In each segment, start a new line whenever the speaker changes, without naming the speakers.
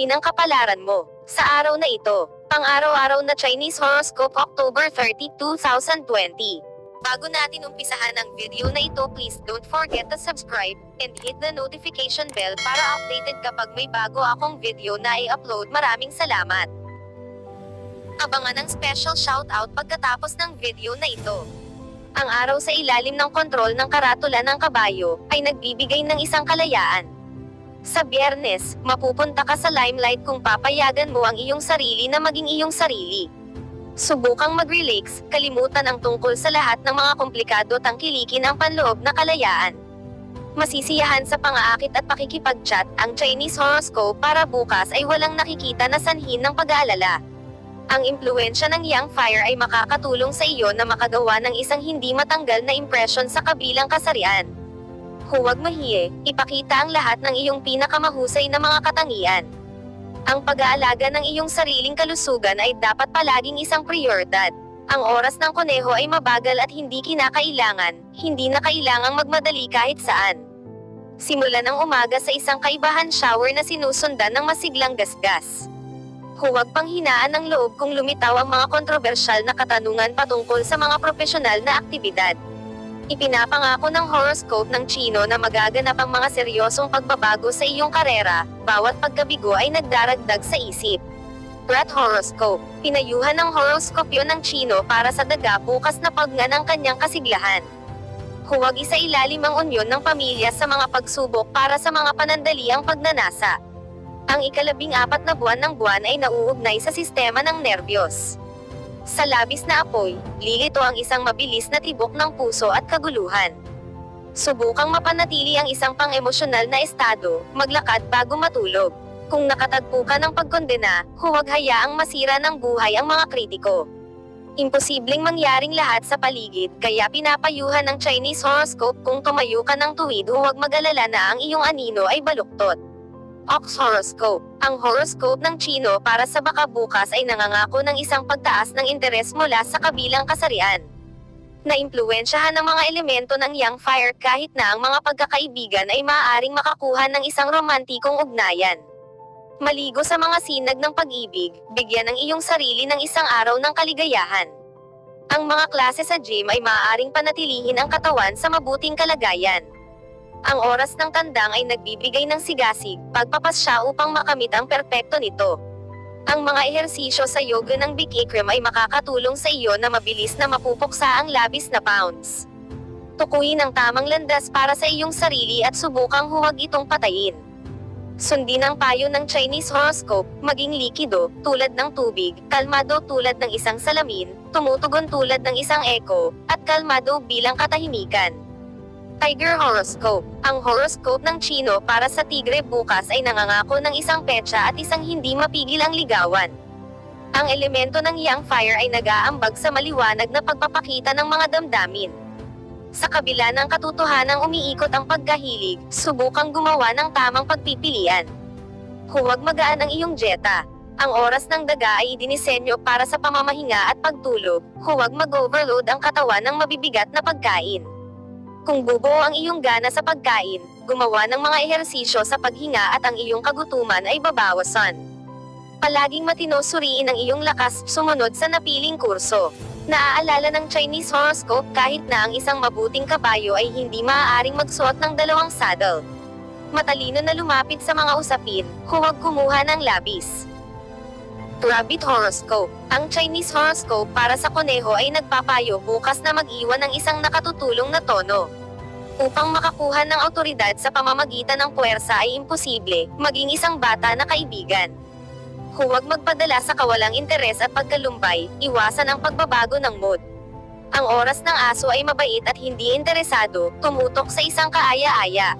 uri ng kapalaran mo. Sa araw na ito, pang-araw-araw na Chinese horoscope October 30, 2020. Bago natin umpisahan ang video na ito, please don't forget to subscribe and hit the notification bell para updated kapag may bago akong video na i-upload. Maraming salamat. Abangan ang special shoutout pagkatapos ng video na ito. Ang araw sa ilalim ng kontrol ng karatula ng kabayo ay nagbibigay ng isang kalayaan. Sa Biyernes, mapupunta ka sa limelight kung papayagan mo ang iyong sarili na maging iyong sarili. Subukang mag-relax, kalimutan ang tungkol sa lahat ng mga komplikado, tangkilikin ang panloob na kalayaan. Masisiyahan sa pang-aakit at pakikipag-chat, ang Chinese horoscope para bukas ay walang nakikita na sanhin ng pag-aalala. Ang impluwensya ng Yang Fire ay makakatulong sa iyo na makagawa ng isang hindi matanggal na impresyon sa kabilang kasarian. Huwag mahiya, ipakita ang lahat ng iyong pinakamahusay na mga katangian. Ang pag-aalaga ng iyong sariling kalusugan ay dapat palaging isang prioridad. Ang oras ng kuneho ay mabagal at hindi kinakailangan, hindi na kailangang magmadali kahit saan. Simulan ang umaga sa isang kaibahan shower na sinusundan ng masiglang gasgas. Huwag panghinaan ng loob kung lumitaw ang mga kontrobersyal na katanungan patungkol sa mga propesyonal na aktibidad. Ipinapangako ng horoscope ng Chino na magaganap ang mga seryosong pagbabago sa iyong karera, bawat pagkabigo ay nagdaragdag sa isip. Rat Horoscope, pinayuhan ng horoskopyo ng Chino para sa daga bukas na pagnga ng kanyang kasiglahan. Huwag isailalim ang unyon ng pamilya sa mga pagsubok para sa mga panandaliang pagnanasa. Ang ika-14 na buwan ng buwan ay nauugnay sa sistema ng nerbiyos. Sa labis na apoy, lilito ang isang mabilis na tibok ng puso at kaguluhan. Subukang mapanatili ang isang pang-emosyonal na estado, maglakad bago matulog. Kung nakatagpo ka ng pagkondena, huwag hayaang masira ng buhay ang mga kritiko. Imposibleng mangyaring lahat sa paligid, kaya pinapayuhan ng Chinese horoscope kung tumayo ka ng tuwid, huwag mag-alala na ang iyong anino ay baluktot. Ox Horoscope. Ang horoscope ng Chino para sa baka bukas ay nangangako ng isang pagtaas ng interes mula sa kabilang kasarian. Naimpluwensyahan ng mga elemento ng Yang Fire kahit na ang mga pagkakaibigan ay maaaring makakuha ng isang romantikong ugnayan. Maligo sa mga sinag ng pag-ibig, bigyan ang iyong sarili ng isang araw ng kaligayahan. Ang mga klase sa gym ay maaaring panatilihin ang katawan sa mabuting kalagayan. Ang oras ng tandang ay nagbibigay ng sigasig, pagpapasya upang makamit ang perpekto nito. Ang mga ehersisyo sa yoga ng Bikram ay makakatulong sa iyo na mabilis na mapupuksa ang labis na pounds. Tukuyin ang tamang landas para sa iyong sarili at subukang huwag itong patayin. Sundin ang payo ng Chinese horoscope, maging likido, tulad ng tubig, kalmado tulad ng isang salamin, tumutugon tulad ng isang echo, at kalmado bilang katahimikan. Tiger Horoscope. Ang horoscope ng Chino para sa Tigre bukas ay nangangako ng isang petsa at isang hindi mapigil ang ligawan. Ang elemento ng Yang Fire ay nag-aambag sa maliwanag na pagpapakita ng mga damdamin. Sa kabila ng katotohanang umiikot ang pagkahilig, subukang gumawa ng tamang pagpipilian. Huwag magaan ang iyong dieta. Ang oras ng daga ay idinisenyo para sa pamamahinga at pagtulog. Huwag mag-overload ang katawan ng mabibigat na pagkain. Kung bubuo ang iyong gana sa pagkain, gumawa ng mga ehersisyo sa paghinga at ang iyong kagutuman ay babawasan. Palaging matino, suriin ang iyong lakas, sumunod sa napiling kurso. Naaalala ng Chinese horoscope kahit na ang isang mabuting kabayo ay hindi maaaring magsuot ng dalawang saddle. Matalino na lumapit sa mga usapin, huwag kumuha ng labis. Rabbit Horoscope. Ang Chinese horoscope para sa kuneho ay nagpapayo bukas na mag-iwan ng isang nakatutulong na tono. Upang makakuha ng awtoridad sa pamamagitan ng puwersa ay imposible, maging isang bata na kaibigan. Huwag magpadala sa kawalang interes at pagkalumbay, iwasan ang pagbabago ng mood. Ang oras ng aso ay mabait at hindi interesado, tumutok sa isang kaaya-aya.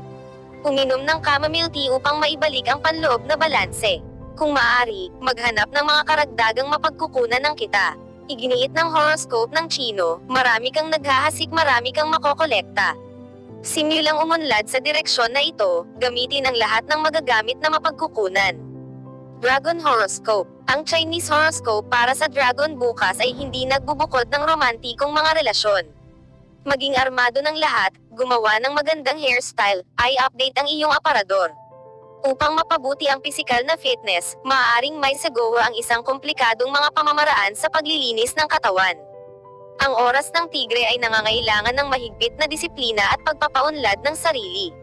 Uminom ng chamomile tea upang maibalik ang panloob na balanse. Kung maaari, maghanap ng mga karagdagang mapagkukunan ng kita. Iginiit ng horoscope ng Chino, marami kang naghahasik, marami kang makokolekta. Simulang umunlad sa direksyon na ito, gamitin ang lahat ng magagamit na mapagkukunan. Dragon Horoscope. Ang Chinese horoscope para sa Dragon bukas ay hindi nagbubukod ng romantikong mga relasyon. Maging armado ng lahat, gumawa ng magandang hairstyle, ay update ang iyong aparador. Upang mapabuti ang pisikal na fitness, maaaring may sagawa ang isang komplikadong mga pamamaraan sa paglilinis ng katawan. Ang oras ng tigre ay nangangailangan ng mahigpit na disiplina at pagpapaunlad ng sarili.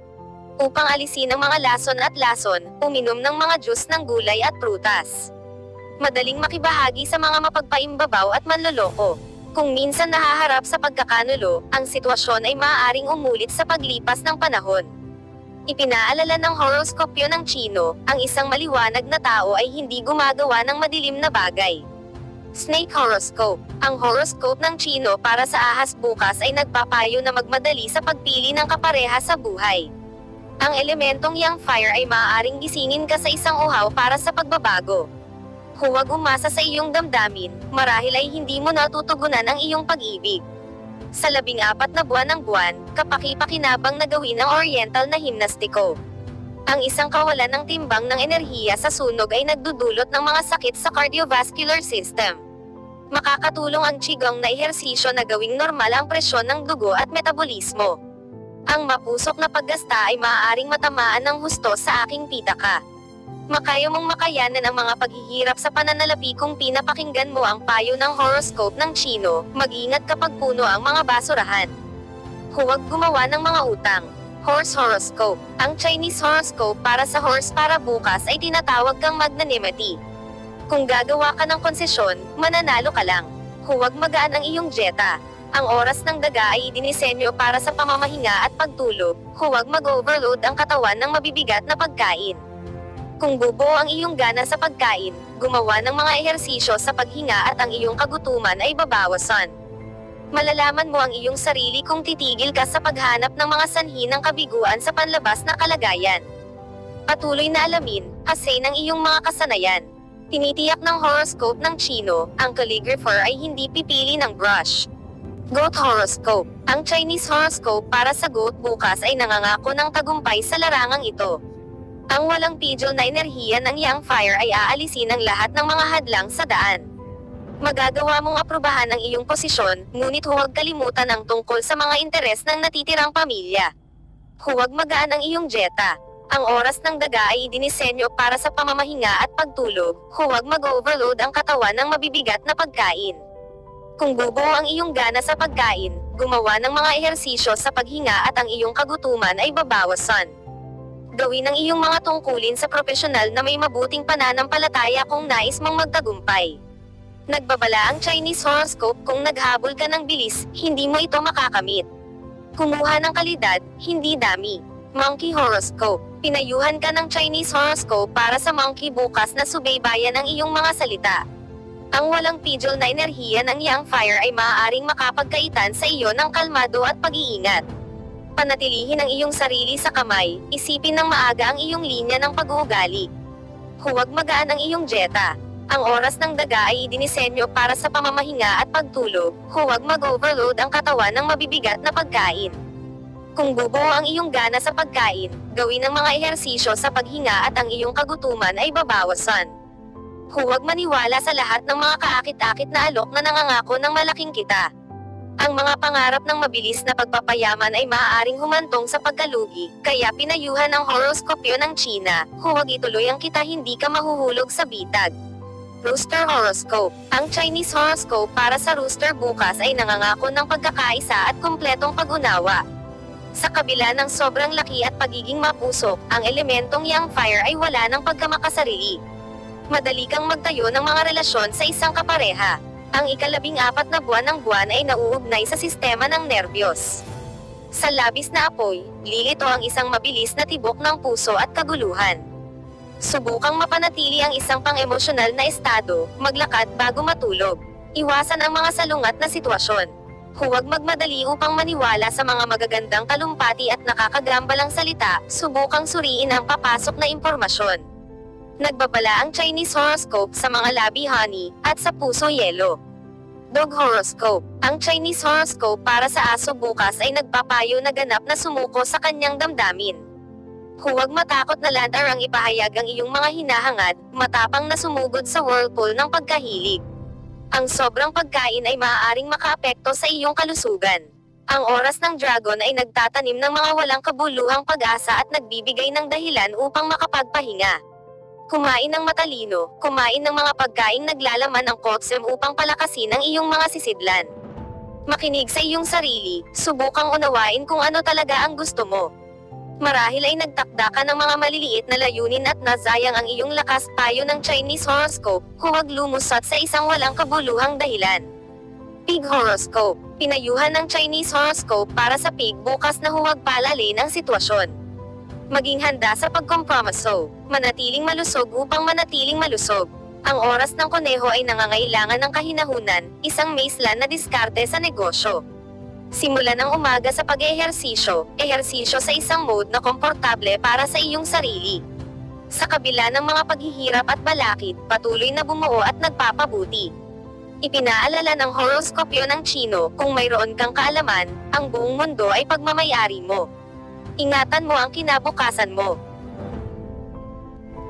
Upang alisin ang mga lason at lason, uminom ng mga juice ng gulay at prutas. Madaling makibahagi sa mga mapagpaimbabaw at manloloko. Kung minsan nahaharap sa pagkakanulo, ang sitwasyon ay maaaring umulit sa paglipas ng panahon. Ipinaalala ng horoskopyo ng Chino, ang isang maliwanag na tao ay hindi gumagawa ng madilim na bagay. Snake Horoscope. Ang horoscope ng Chino para sa ahas bukas ay nagpapayo na magmadali sa pagpili ng kapareha sa buhay. Ang elementong yang fire ay maaaring gisingin ka sa isang uhaw para sa pagbabago. Huwag umasa sa iyong damdamin, marahil ay hindi mo natutugunan ang iyong pag-ibig. Sa 14 na buwan ng buwan, kapaki-pakinabang na gawin ang oriental na himnastiko. Ang isang kawalan ng timbang ng enerhiya sa sunog ay nagdudulot ng mga sakit sa cardiovascular system. Makakatulong ang qigong na ehersisyo na gawing normal ang presyon ng dugo at metabolismo. Ang mapusok na paggasta ay maaaring matamaan ng husto sa aking pitaka. Makaya mong makayanan ang mga paghihirap sa pananalapi kung pinapakinggan mo ang payo ng horoscope ng Chino, mag-ingat kapag puno ang mga basurahan. Huwag gumawa ng mga utang. Horse Horoscope. Ang Chinese horoscope para sa horse para bukas ay tinatawag kang magnanimity. Kung gagawa ka ng konsesyon, mananalo ka lang. Huwag magaan ang iyong dieta. Ang oras ng daga ay idinisenyo para sa pamamahinga at pagtulog. Huwag mag-overload ang katawan ng mabibigat na pagkain. Kung bubuo ang iyong gana sa pagkain, gumawa ng mga ehersisyo sa paghinga at ang iyong kagutuman ay babawasan. Malalaman mo ang iyong sarili kung titigil ka sa paghanap ng mga sanhi ng kabiguan sa panlabas na kalagayan. Patuloy na alamin, kasi ng iyong mga kasanayan. Tinitiyak ng horoscope ng Chino, ang calligrapher ay hindi pipili ng brush. Goat Horoscope. Ang Chinese horoscope para sa goat bukas ay nangangako ng tagumpay sa larangang ito. Ang walang pidyon na enerhiya ng yang fire ay aalisin ang lahat ng mga hadlang sa daan. Magagawa mong aprubahan ang iyong posisyon, ngunit huwag kalimutan ang tungkol sa mga interes ng natitirang pamilya. Huwag magaan ang iyong dieta. Ang oras ng daga ay idinisenyo para sa pamamahinga at pagtulog, huwag mag-overload ang katawan ng mabibigat na pagkain. Kung bubuo ang iyong gana sa pagkain, gumawa ng mga ehersisyo sa paghinga at ang iyong kagutuman ay babawasan. Gawin ang iyong mga tungkulin sa profesional na may mabuting pananampalataya kung nais mong magtagumpay. Nagbabala ang Chinese horoscope kung naghabol ka ng bilis, hindi mo ito makakamit. Kumuha ng kalidad, hindi dami. Monkey Horoscope. Pinayuhan ka ng Chinese horoscope para sa monkey bukas na subaybayan ang iyong mga salita. Ang walang pidyon na enerhiya ng yang fire ay maaaring makapagkaitan sa iyo ng kalmado at pag-iingat. Panatilihin ang iyong sarili sa kamay, isipin ng maaga ang iyong linya ng pag-uugali. Huwag magaan ang iyong dieta. Ang oras ng daga ay idinisenyo para sa pamamahinga at pagtulog, huwag mag-overload ang katawan ng mabibigat na pagkain. Kung bubuo ang iyong gana sa pagkain, gawin ang mga ehersisyo sa paghinga at ang iyong kagutuman ay babawasan. Huwag maniwala sa lahat ng mga kaakit-akit na alok na nangangako ng malaking kita. Ang mga pangarap ng mabilis na pagpapayaman ay maaaring humantong sa pagkalugi, kaya pinayuhan ng horoskopyo ng China, huwag ituloy ang kita hindi ka mahuhulog sa bitag. Rooster Horoscope. Ang Chinese horoscope para sa rooster bukas ay nangangako ng pagkakaisa at kumpletong pag-unawa. Sa kabila ng sobrang laki at pagiging mapusok, ang elementong yang fire ay wala ng pagkamakasarili. Madali kang magtayo ng mga relasyon sa isang kapareha. Ang 14 na buwan ng buwan ay nauugnay sa sistema ng nerbiyos. Sa labis na apoy, lilito ang isang mabilis na tibok ng puso at kaguluhan. Subukang mapanatili ang isang pang-emosyonal na estado, maglakad bago matulog. Iwasan ang mga salungat na sitwasyon. Huwag magmadali upang maniwala sa mga magagandang talumpati at nakakagambalang salita, subukang suriin ang papasok na impormasyon. Nagbabala ang Chinese horoscope sa mga labi honey, at sa puso yelo. Dog Horoscope. Ang Chinese horoscope para sa aso bukas ay nagpapayo na ganap na sumuko sa kanyang damdamin. Huwag matakot na lantarang ipahayag ang iyong mga hinahangad, matapang na sumugod sa whirlpool ng pagkahilig. Ang sobrang pagkain ay maaaring makaapekto sa iyong kalusugan. Ang oras ng dragon ay nagtatanim ng mga walang kabuluhang pag-asa at nagbibigay ng dahilan upang makapagpahinga. Kumain ng matalino, kumain ng mga pagkaing naglalaman ng kotsem upang palakasin ang iyong mga sisidlan. Makinig sa iyong sarili, subukang unawain kung ano talaga ang gusto mo. Marahil ay nagtakda ka ng mga maliliit na layunin at nasayang ang iyong lakas. Payo ng Chinese horoscope, huwag lumusot sa isang walang kabuluhang dahilan. Pig horoscope, pinayuhan ng Chinese horoscope para sa pig bukas na huwag palalin ang sitwasyon. Maging handa sa pagkompromiso, manatiling malusog upang manatiling malusog. Ang oras ng kuneho ay nangangailangan ng kahinahunan, isang maislan na diskarte sa negosyo. Simulan ang umaga sa pag-ehersisyo, ehersisyo sa isang mode na komportable para sa iyong sarili. Sa kabila ng mga paghihirap at balakid, patuloy na bumuo at nagpapabuti. Ipinaalala ng horoskopyo ng Chino, kung mayroon kang kaalaman, ang buong mundo ay pagmamayari mo. Ingatan mo ang kinabukasan mo.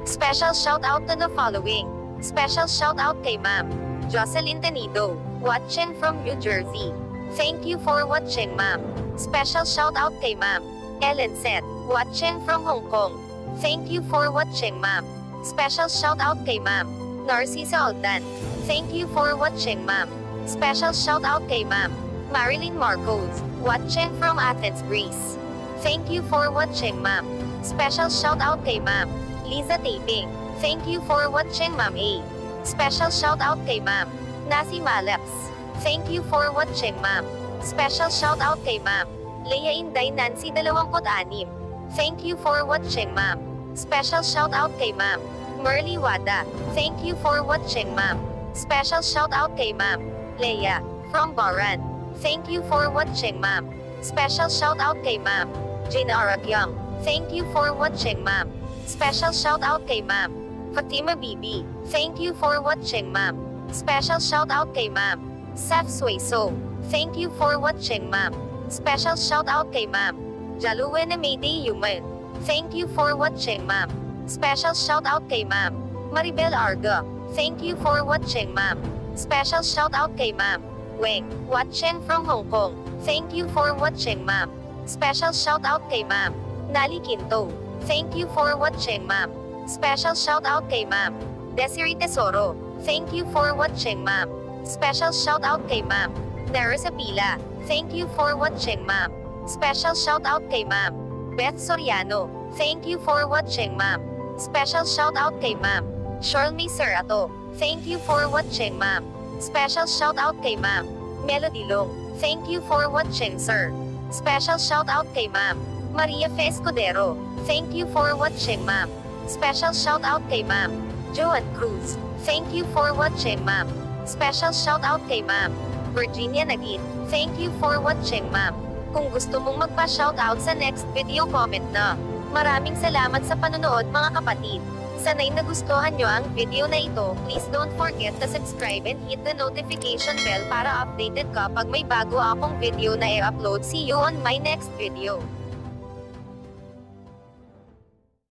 Special shoutout to the following. Special shoutout kay Ma'am Jocelyn Tenido, watching from New Jersey. Thank you for watching, Ma'am. Special shoutout kay Ma'am Ellen Seth, watching from Hong Kong. Thank you for watching, Ma'am. Special shoutout kay Ma'am Narcisa Altan. Thank you for watching, Ma'am. Special shoutout kay Ma'am Marilyn Marcos, watching from Athens, Greece. Thank you for watching, Ma'am. Special shoutout kay Ma'am Liza Taping. Thank you for watching, Ma'am A. Special shoutout kay Ma'am Nasi Malaps. Thank you for watching, Ma'am. Special shoutout kay Ma'am Leia Inday Nancy 26. Thank you for watching, Ma'am. Special shoutout kay Ma'am Merly Wada. Thank you for watching, Ma'am. Special shoutout kay Ma'am Leia from Baran. Thank you for watching, Ma'am. Special shoutout kay Ma'am Jane Arakyang. Thank you for watching, Ma'am. Special shoutout kay Ma'am Fatima Bibi. Thank you for watching, Ma'am. Special shoutout kay Ma'am Saf Sueso. Thank you for watching, Ma'am. Special shoutout kay Ma'am Jaluwena Mayday Human. Thank you for watching, Ma'am. Special shoutout kay Ma'am Maribel Arga. Thank you for watching, Ma'am. Special shoutout kay Ma'am Weng, watching from Hong Kong. Thank you for watching, Ma'am. Special shoutout kay Ma'am Nali Quinto. Thank you for watching, Ma'am. Special shoutout kay Ma'am Desiree Tesoro. Thank you for watching, Ma'am. Special shoutout kay Ma'am Nerissa Pila. Thank you for watching, Ma'am. Special shoutout kay Ma'am Beth Soriano. Thank you for watching, Ma'am. Special shoutout kay Ma'am Shirley Serato. Thank you for watching, Ma'am. Special shoutout kay Ma'am Melody Long. Thank you for watching, sir. Special shoutout kay Ma'am Maria Fe Escudero. Thank you for watching, Ma'am. Special shoutout kay Ma'am Joan Cruz. Thank you for watching, Ma'am. Special shoutout kay Ma'am Virginia Nagin. Thank you for watching, Ma'am. Kung gusto mong magpa-shoutout sa next video, comment na. Maraming salamat sa panonood, mga kapatid. Sana'y nagustuhan nyo ang video na ito. Please don't forget to subscribe and hit the notification bell para updated ka pag may bago akong video na i-upload. See you on my next video.